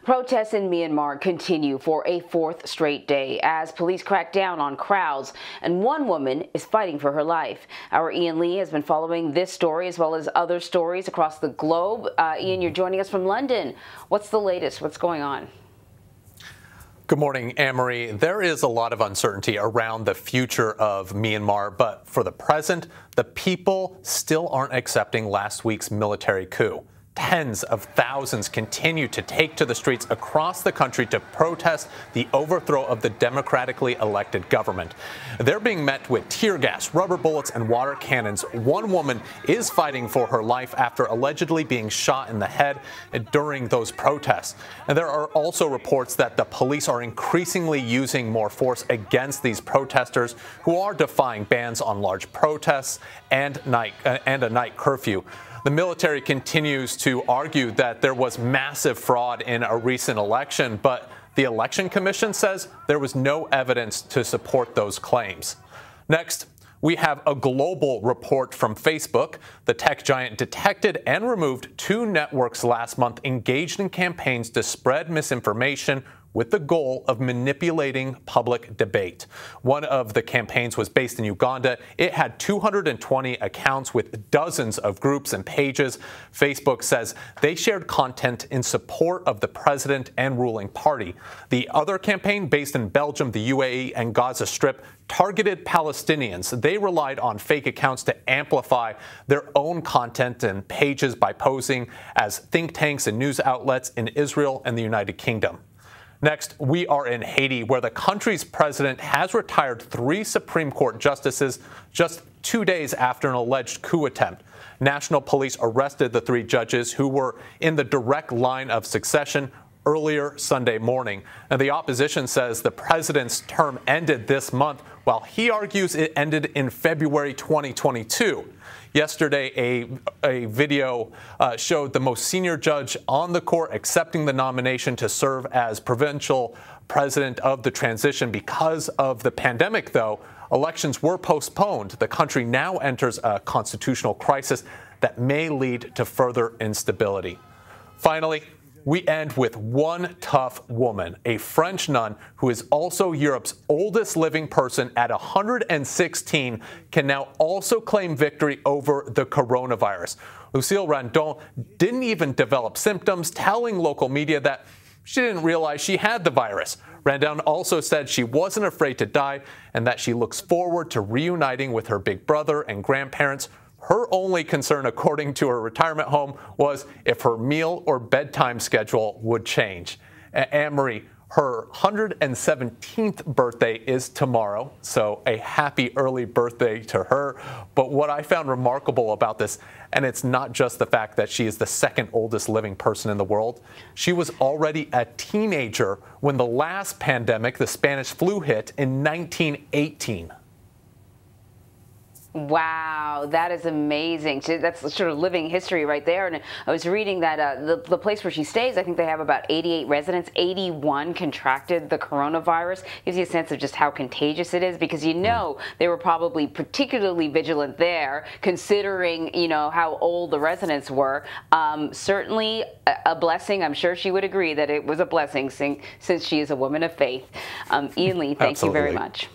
Protests in Myanmar continue for a fourth straight day as police crack down on crowds, and one woman is fighting for her life. Our Ian Lee has been following this story as well as other stories across the globe. Ian, you're joining us from London. What's the latest? What's going on? Good morning, Anne-Marie. There is a lot of uncertainty around the future of Myanmar, but for the present, the people still aren't accepting last week's military coup. Tens of thousands continue to take to the streets across the country to protest the overthrow of the democratically elected government. They're being met with tear gas, rubber bullets, and water cannons. One woman is fighting for her life after allegedly being shot in the head during those protests. And there are also reports that the police are increasingly using more force against these protesters who are defying bans on large protests and a night curfew. The military continues to argue that there was massive fraud in a recent election, but the Election Commission says there was no evidence to support those claims. Next, we have a global report from Facebook. The tech giant detected and removed 2 networks last month engaged in campaigns to spread misinformation with the goal of manipulating public debate. One of the campaigns was based in Uganda. It had 220 accounts with dozens of groups and pages. Facebook says they shared content in support of the president and ruling party. The other campaign, based in Belgium, the UAE, and Gaza Strip, targeted Palestinians. They relied on fake accounts to amplify their own content and pages by posing as think tanks and news outlets in Israel and the United Kingdom. Next, we are in Haiti, where the country's president has retired 3 Supreme Court justices just 2 days after an alleged coup attempt. National police arrested the 3 judges who were in the direct line of succession earlier Sunday morning. And the opposition says the president's term ended this month, while he argues it ended in February 2022. Yesterday, a video showed the most senior judge on the court accepting the nomination to serve as provincial president of the transition. Because of the pandemic, though, elections were postponed. The country now enters a constitutional crisis that may lead to further instability. Finally, we end with one tough woman, a French nun who is also Europe's oldest living person at 116, can now also claim victory over the coronavirus. Lucille Randon didn't even develop symptoms, telling local media that she didn't realize she had the virus. Randon also said she wasn't afraid to die and that she looks forward to reuniting with her big brother and grandparents. Her only concern, according to her retirement home, was if her meal or bedtime schedule would change. Anne-Marie, her 117th birthday is tomorrow, so a happy early birthday to her. But what I found remarkable about this, and it's not just the fact that she is the second oldest living person in the world, she was already a teenager when the last pandemic, the Spanish flu, hit in 1918. Wow, that is amazing. That's sort of living history right there. And I was reading that the place where she stays, I think they have about 88 residents. 81 contracted the coronavirus. Gives you a sense of just how contagious it is, because you know they were probably particularly vigilant there, considering how old the residents were. Certainly a blessing. I'm sure she would agree that it was a blessing since she is a woman of faith. Ian Lee, thank you very much.